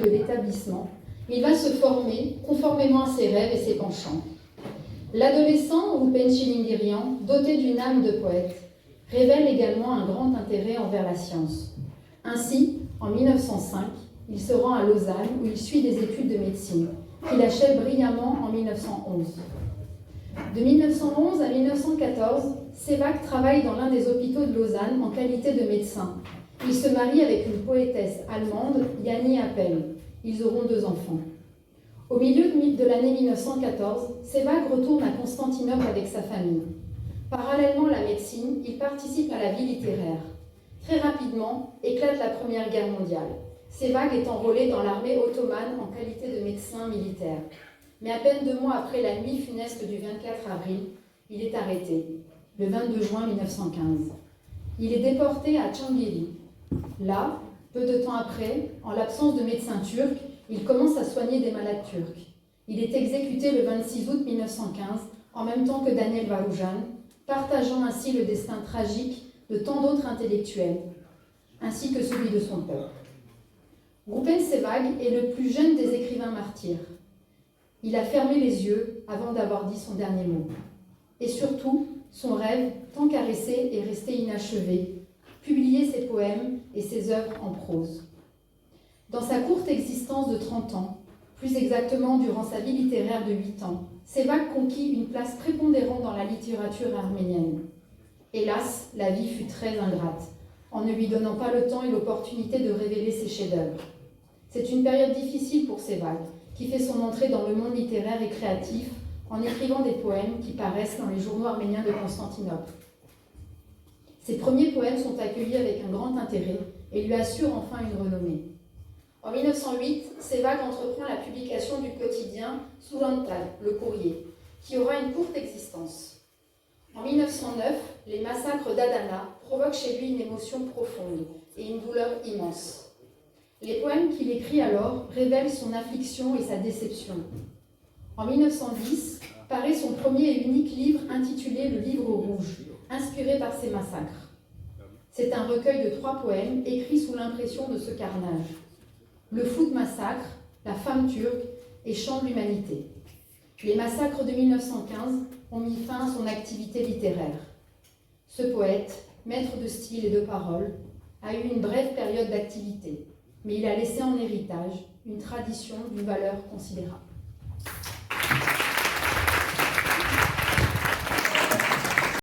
de l'établissement, il va se former conformément à ses rêves et ses penchants. L'adolescent Rupen Chilingirian, doté d'une âme de poète, révèle également un grand intérêt envers la science. Ainsi, en 1905, il se rend à Lausanne où il suit des études de médecine, qu'il achève brillamment en 1911. De 1911 à 1914, Sévag travaille dans l'un des hôpitaux de Lausanne en qualité de médecin. Il se marie avec une poétesse allemande, Jannie Appel. Ils auront 2 enfants. Au milieu de l'année 1914, Sévag retourne à Constantinople avec sa famille. Parallèlement à la médecine, il participe à la vie littéraire. Très rapidement, éclate la Première Guerre mondiale. Sévag est enrôlé dans l'armée ottomane en qualité de médecin militaire. Mais à peine 2 mois après la nuit funeste du 24 avril, il est arrêté, le 22 juin 1915. Il est déporté à Çankırı. Là, peu de temps après, en l'absence de médecins turcs, il commence à soigner des malades turcs. Il est exécuté le 26 août 1915, en même temps que Daniel Varoujan, partageant ainsi le destin tragique de tant d'autres intellectuels, ainsi que celui de son peuple. Rupen Sévag est le plus jeune des écrivains martyrs. Il a fermé les yeux avant d'avoir dit son dernier mot. Et surtout, son rêve, tant caressé, est resté inachevé, publier ses poèmes et ses œuvres en prose. Dans sa courte existence de 30 ans, plus exactement durant sa vie littéraire de 8 ans, Sévag conquit une place prépondérante dans la littérature arménienne. Hélas, la vie fut très ingrate, en ne lui donnant pas le temps et l'opportunité de révéler ses chefs-d'œuvre. C'est une période difficile pour Sévag, qui fait son entrée dans le monde littéraire et créatif en écrivant des poèmes qui paraissent dans les journaux arméniens de Constantinople. Ses premiers poèmes sont accueillis avec un grand intérêt et lui assurent enfin une renommée. En 1908, Sévag entreprend la publication du quotidien Sulantal, le courrier, qui aura une courte existence. En 1909, les massacres d'Adana provoquent chez lui une émotion profonde et une douleur immense. Les poèmes qu'il écrit alors révèlent son affliction et sa déception. En 1910, paraît son premier et unique livre intitulé « Le Livre rouge », inspiré par ces massacres. C'est un recueil de 3 poèmes écrits sous l'impression de ce carnage. Le Foot massacre, La femme turque et Chant de l'humanité. Les massacres de 1915 ont mis fin à son activité littéraire. Ce poète, maître de style et de parole, a eu une brève période d'activité, mais il a laissé en héritage une tradition d'une valeur considérable.